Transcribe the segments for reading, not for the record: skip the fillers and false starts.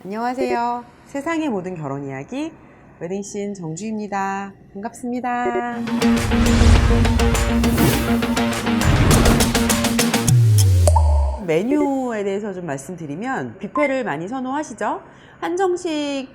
안녕하세요. 세상의 모든 결혼 이야기 웨딩씬 정주입니다. 반갑습니다. 메뉴에 대해서 좀 말씀드리면 뷔페를 많이 선호하시죠? 한정식,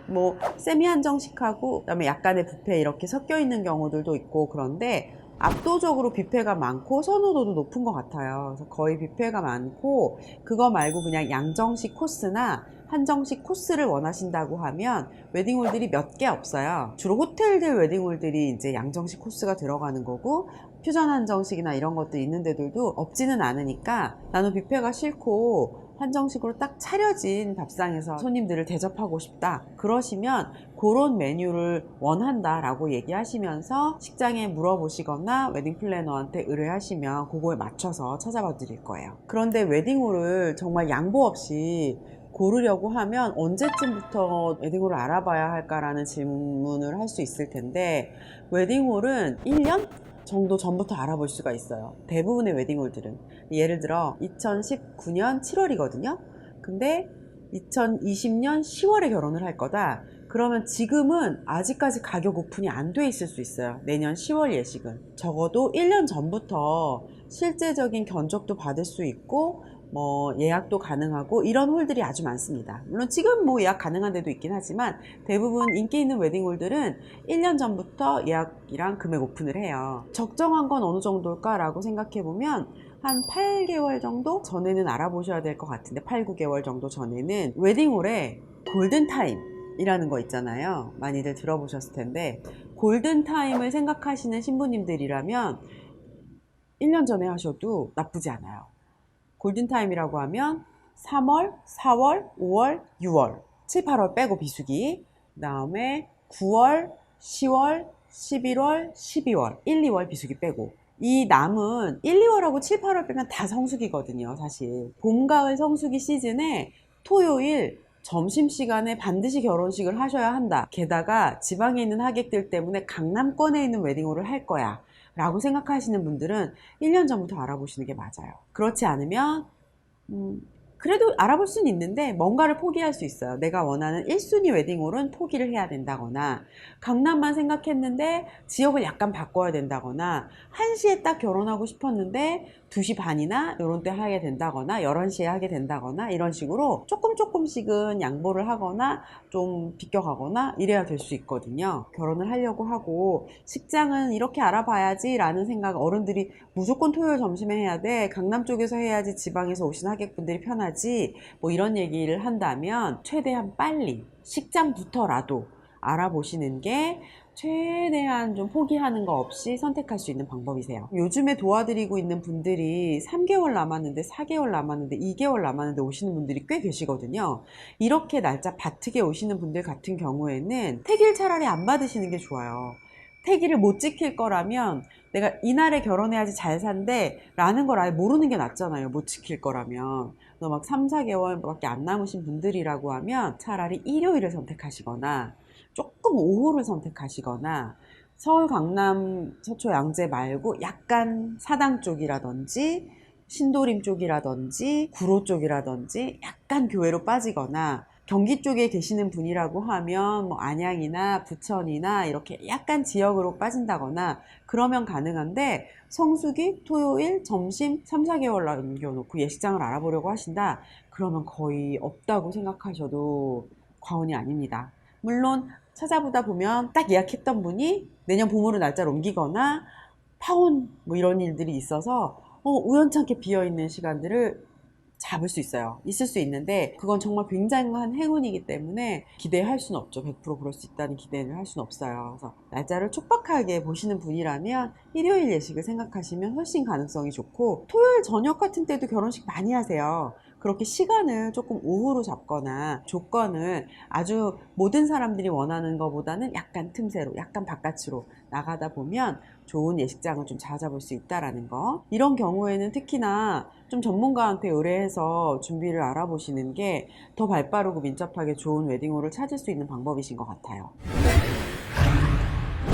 세미 한정식하고 그다음에 약간의 뷔페 이렇게 섞여 있는 경우들도 있고, 그런데 압도적으로 뷔페가 많고 선호도도 높은 것 같아요. 그래서 거의 뷔페가 많고, 그거 말고 그냥 양정식 코스나 한정식 코스를 원하신다고 하면 웨딩홀들이 몇 개 없어요. 주로 호텔들 웨딩홀들이 이제 양정식 코스가 들어가는 거고, 퓨전 한정식이나 이런 것들 있는 데들도 없지는 않으니까 나는 뷔페가 싫고 한정식으로 딱 차려진 밥상에서 손님들을 대접하고 싶다 그러시면 그런 메뉴를 원한다 라고 얘기하시면서 식장에 물어보시거나 웨딩 플래너한테 의뢰하시면 그거에 맞춰서 찾아봐 드릴 거예요. 그런데 웨딩홀을 정말 양보 없이 고르려고 하면 언제쯤부터 웨딩홀을 알아봐야 할까라는 질문을 할 수 있을 텐데, 웨딩홀은 1년 정도 전부터 알아볼 수가 있어요. 대부분의 웨딩홀들은. 예를 들어 2019년 7월이거든요. 근데 2020년 10월에 결혼을 할 거다. 그러면 지금은 아직까지 가격 오픈이 안 돼 있을 수 있어요. 내년 10월 예식은. 적어도 1년 전부터 실제적인 견적도 받을 수 있고 예약도 가능하고 이런 홀들이 아주 많습니다. 물론 지금 예약 가능한 데도 있긴 하지만 대부분 인기 있는 웨딩홀들은 1년 전부터 예약이랑 금액 오픈을 해요. 적정한 건 어느 정도일까 라고 생각해 보면 한 8개월 정도 전에는 알아보셔야 될 것 같은데, 8, 9개월 정도 전에는 웨딩홀에 골든타임 이라는 거 있잖아요. 많이들 들어보셨을 텐데, 골든타임을 생각하시는 신부님들이라면 1년 전에 하셔도 나쁘지 않아요. 골든타임이라고 하면 3월, 4월, 5월, 6월, 7, 8월 빼고 비수기, 그 다음에 9월, 10월, 11월, 12월, 1, 2월 비수기 빼고, 이 남은 1, 2월하고 7, 8월 빼면 다 성수기거든요. 사실 봄, 가을 성수기 시즌에 토요일 점심시간에 반드시 결혼식을 하셔야 한다. 게다가 지방에 있는 하객들 때문에 강남권에 있는 웨딩홀을 할 거야 라고 생각하시는 분들은 1년 전부터 알아보시는 게 맞아요. 그렇지 않으면 그래도 알아볼 수는 있는데 뭔가를 포기할 수 있어요. 내가 원하는 1순위 웨딩홀은 포기를 해야 된다거나, 강남만 생각했는데 지역을 약간 바꿔야 된다거나, 1시에 딱 결혼하고 싶었는데 2시 반이나 이런 때 하게 된다거나 11시에 하게 된다거나, 이런 식으로 조금씩은 양보를 하거나 좀 비껴가거나 이래야 될 수 있거든요. 결혼을 하려고 하고 식장은 이렇게 알아봐야지 라는 생각, 어른들이 무조건 토요일 점심에 해야 돼, 강남 쪽에서 해야지 지방에서 오신 하객분들이 편하지, 이런 얘기를 한다면 최대한 빨리 식장부터라도 알아보시는 게 최대한 좀 포기하는 거 없이 선택할 수 있는 방법이세요. 요즘에 도와드리고 있는 분들이 3개월 남았는데, 4개월 남았는데, 2개월 남았는데 오시는 분들이 꽤 계시거든요. 이렇게 날짜 바트게 오시는 분들 같은 경우에는 택일 차라리 안 받으시는 게 좋아요. 택일을 못 지킬 거라면 내가 이날에 결혼해야지 잘 산대 라는 걸 아예 모르는 게 낫잖아요. 못 지킬 거라면. 막 3, 4개월 밖에 안 남으신 분들이라고 하면 차라리 일요일을 선택하시거나 조금 오후를 선택하시거나, 서울, 강남, 서초, 양재 말고 약간 사당 쪽이라든지 신도림 쪽이라든지 구로 쪽이라든지 약간 교외로 빠지거나, 경기 쪽에 계시는 분이라고 하면 안양이나 부천이나 이렇게 약간 지역으로 빠진다거나 그러면 가능한데, 성수기 토요일 점심 3, 4개월 남겨놓고 예식장을 알아보려고 하신다 그러면 거의 없다고 생각하셔도 과언이 아닙니다. 물론 찾아보다 보면 딱 예약했던 분이 내년 봄으로 날짜를 옮기거나 파혼 이런 일들이 있어서 우연찮게 비어있는 시간들을 잡을 수 있어요. 있을 수 있는데 그건 정말 굉장한 행운이기 때문에 기대할 수는 없죠. 100% 그럴 수 있다는 기대를 할 수는 없어요. 그래서 날짜를 촉박하게 보시는 분이라면 일요일 예식을 생각하시면 훨씬 가능성이 좋고, 토요일 저녁 같은 때도 결혼식 많이 하세요. 그렇게 시간을 조금 오후로 잡거나 조건을 아주 모든 사람들이 원하는 것보다는 약간 틈새로, 약간 바깥으로 나가다 보면 좋은 예식장을 좀 찾아볼 수 있다라는 거. 이런 경우에는 특히나 좀 전문가한테 의뢰해서 준비를 알아보시는 게 더 발빠르고 민첩하게 좋은 웨딩홀을 찾을 수 있는 방법이신 것 같아요.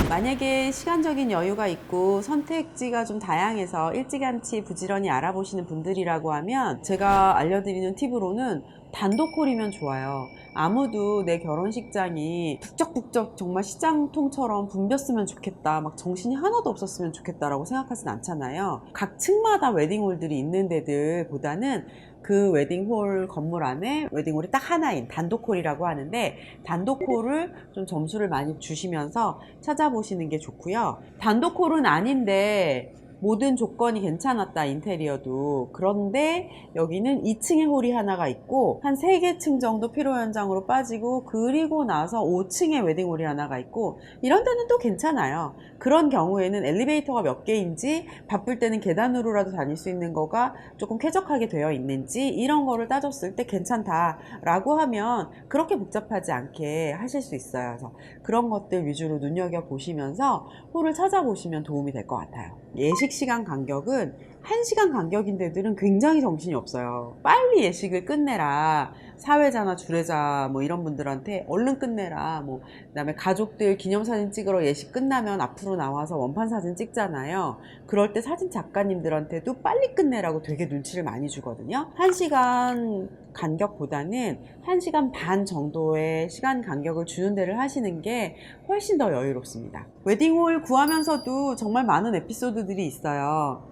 만약에 시간적인 여유가 있고 선택지가 좀 다양해서 일찌감치 부지런히 알아보시는 분들이라고 하면, 제가 알려드리는 팁으로는 단독 홀이면 좋아요. 아무도 내 결혼식장이 북적북적 정말 시장통처럼 붐볐으면 좋겠다, 막 정신이 하나도 없었으면 좋겠다라고 생각하진 않잖아요. 각 층마다 웨딩홀들이 있는 데들보다는 그 웨딩홀 건물 안에 웨딩홀이 딱 하나인 단독홀이라고 하는데, 단독홀을 좀 점수를 많이 주시면서 찾아보시는 게 좋고요. 단독홀은 아닌데 모든 조건이 괜찮았다, 인테리어도. 그런데 여기는 2층에 홀이 하나가 있고 한 3개 층 정도 필요 현장으로 빠지고, 그리고 나서 5층에 웨딩홀이 하나가 있고, 이런 데는 또 괜찮아요. 그런 경우에는 엘리베이터가 몇 개인지, 바쁠 때는 계단으로라도 다닐 수 있는 거가 조금 쾌적하게 되어 있는지, 이런 거를 따졌을 때 괜찮다라고 하면 그렇게 복잡하지 않게 하실 수 있어요. 그래서 그런 것들 위주로 눈여겨보시면서 홀을 찾아보시면 도움이 될 것 같아요. 예식 시간 간격은 1시간 간격인 데들은 굉장히 정신이 없어요. 빨리 예식을 끝내라, 사회자나 주례자 뭐 이런 분들한테 얼른 끝내라, 뭐 그다음에 가족들 기념사진 찍으러 예식 끝나면 앞으로 나와서 원판 사진 찍잖아요. 그럴 때 사진 작가님들한테도 빨리 끝내라고 되게 눈치를 많이 주거든요. 1시간 간격보다는 1시간 반 정도의 시간 간격을 주는 데를 하시는 게 훨씬 더 여유롭습니다. 웨딩홀 구하면서도 정말 많은 에피소드들이 있어요.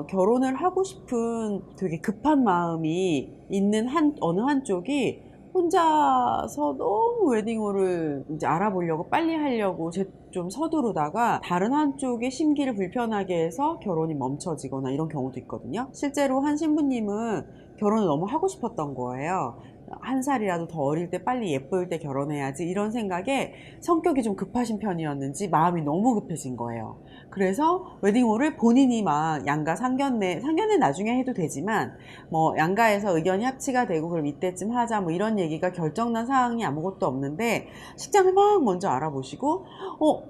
결혼을 하고 싶은 되게 급한 마음이 있는 어느 한쪽이 혼자서 너무 웨딩홀을 이제 알아보려고 빨리 하려고 좀 서두르다가 다른 한쪽의 심기를 불편하게 해서 결혼이 멈춰지거나 이런 경우도 있거든요. 실제로 한 신부님은 결혼을 너무 하고 싶었던 거예요. 한 살이라도 더 어릴 때 빨리 예쁠 때 결혼해야지, 이런 생각에 성격이 좀 급하신 편이었는지 마음이 너무 급해진 거예요. 그래서 웨딩홀을 본인이 막 양가 상견례 나중에 해도 되지만 뭐 양가에서 의견이 합치가 되고 그럼 이때쯤 하자, 뭐 이런 얘기가 결정난 사항이 아무것도 없는데 식장을 막 먼저 알아보시고,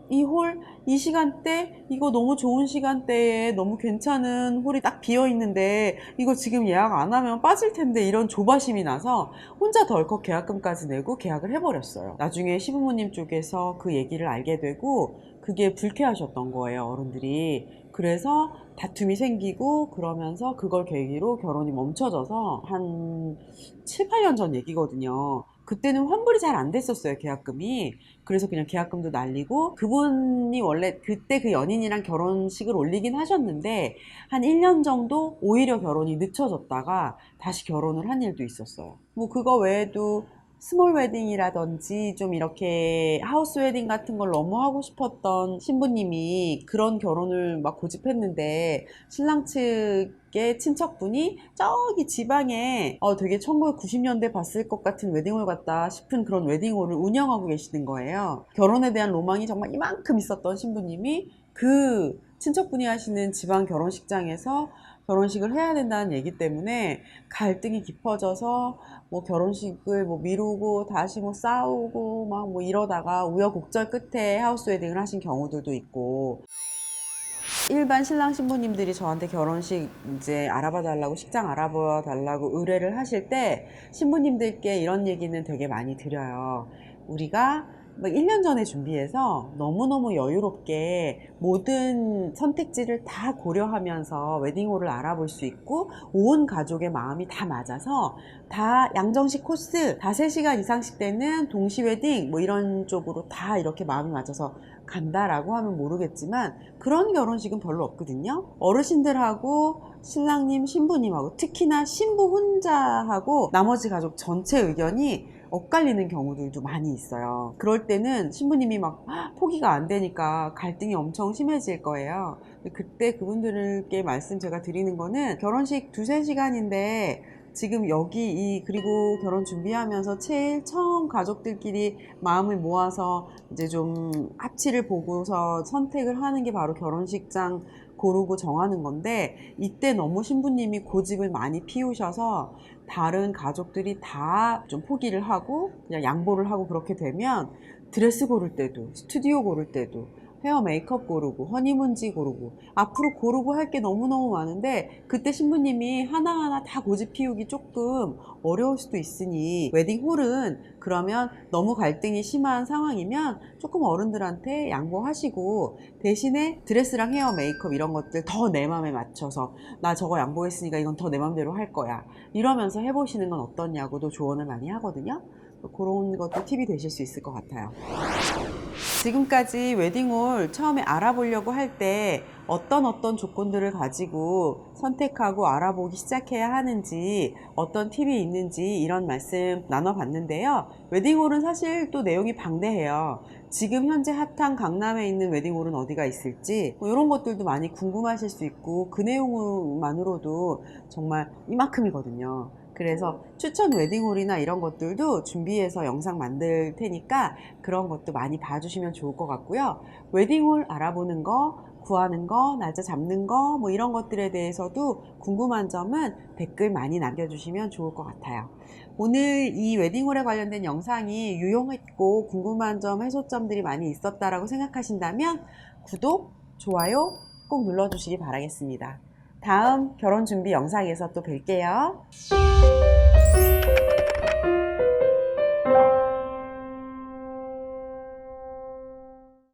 이 홀, 이 시간대, 이거 너무 좋은 시간대에 너무 괜찮은 홀이 딱 비어 있는데 이거 지금 예약 안 하면 빠질 텐데, 이런 조바심이 나서 혼자 덜컥 계약금까지 내고 계약을 해버렸어요. 나중에 시부모님 쪽에서 그 얘기를 알게 되고 그게 불쾌하셨던 거예요, 어른들이. 그래서 다툼이 생기고, 그러면서 그걸 계기로 결혼이 멈춰져서 한 7, 8년 전 얘기거든요. 그때는 환불이 잘 안 됐었어요, 계약금이. 그래서 그냥 계약금도 날리고, 그분이 원래 그때 그 연인이랑 결혼식을 올리긴 하셨는데 한 1년 정도 오히려 결혼이 늦춰졌다가 다시 결혼을 한 일도 있었어요. 뭐 그거 외에도 스몰 웨딩이라든지 좀 이렇게 하우스 웨딩 같은 걸 너무 하고 싶었던 신부님이 그런 결혼을 막 고집했는데, 신랑 측의 친척분이 저기 지방에 되게 1990년대 봤을 것 같은 웨딩홀 같다 싶은 그런 웨딩홀을 운영하고 계시는 거예요. 결혼에 대한 로망이 정말 이만큼 있었던 신부님이 그 친척분이 하시는 지방 결혼식장에서 결혼식을 해야 된다는 얘기 때문에 갈등이 깊어져서 뭐 결혼식을 뭐 미루고 다시 뭐 싸우고 막 뭐 이러다가 우여곡절 끝에 하우스 웨딩을 하신 경우들도 있고, 일반 신랑 신부님들이 저한테 결혼식 이제 알아봐 달라고, 식장 알아봐 달라고 의뢰를 하실 때 신부님들께 이런 얘기는 되게 많이 드려요. 우리가 1년 전에 준비해서 너무너무 여유롭게 모든 선택지를 다 고려하면서 웨딩홀을 알아볼 수 있고, 온 가족의 마음이 다 맞아서 다 양정식 코스, 다 3시간 이상씩 되는 동시 웨딩 뭐 이런 쪽으로 다 이렇게 마음이 맞아서 간다라고 하면 모르겠지만, 그런 결혼식은 별로 없거든요. 어르신들하고 신랑님, 신부님하고, 특히나 신부 혼자하고 나머지 가족 전체 의견이 엇갈리는 경우들도 많이 있어요. 그럴 때는 신부님이 막 포기가 안 되니까 갈등이 엄청 심해질 거예요. 그때 그분들께 말씀 제가 드리는 거는, 결혼식 2-3시간인데 지금 그리고 결혼 준비하면서 제일 처음 가족들끼리 마음을 모아서 이제 좀 합치를 보고서 선택을 하는 게 바로 결혼식장 고르고 정하는 건데, 이때 너무 신부님이 고집을 많이 피우셔서 다른 가족들이 다 좀 포기를 하고 그냥 양보를 하고, 그렇게 되면 드레스 고를 때도, 스튜디오 고를 때도, 헤어 메이크업 고르고 허니문지 고르고 앞으로 고르고 할 게 너무너무 많은데 그때 신부님이 하나하나 다 고집 피우기 조금 어려울 수도 있으니 웨딩홀은 그러면 너무 갈등이 심한 상황이면 조금 어른들한테 양보하시고 대신에 드레스랑 헤어 메이크업 이런 것들 더 내 맘에 맞춰서 나 저거 양보했으니까 이건 더 내 맘대로 할 거야 이러면서 해보시는 건 어떠냐고도 조언을 많이 하거든요. 그런 것도 팁이 되실 수 있을 것 같아요. 지금까지 웨딩홀 처음에 알아보려고 할 때 어떤 조건들을 가지고 선택하고 알아보기 시작해야 하는지 어떤 팁이 있는지 이런 말씀 나눠봤는데요. 웨딩홀은 사실 또 내용이 방대해요. 지금 현재 핫한 강남에 있는 웨딩홀은 어디가 있을지 이런 것들도 많이 궁금하실 수 있고 그 내용만으로도 정말 이만큼이거든요. 그래서 추천 웨딩홀이나 이런 것들도 준비해서 영상 만들 테니까 그런 것도 많이 봐주시면 좋을 것 같고요. 웨딩홀 알아보는 거, 구하는 거, 날짜 잡는 거, 뭐 이런 것들에 대해서도 궁금한 점은 댓글 많이 남겨주시면 좋을 것 같아요. 오늘 이 웨딩홀에 관련된 영상이 유용했고 궁금한 점, 해소점들이 많이 있었다라고 생각하신다면 구독, 좋아요 꼭 눌러주시기 바라겠습니다. 다음 결혼 준비 영상에서 또 뵐게요.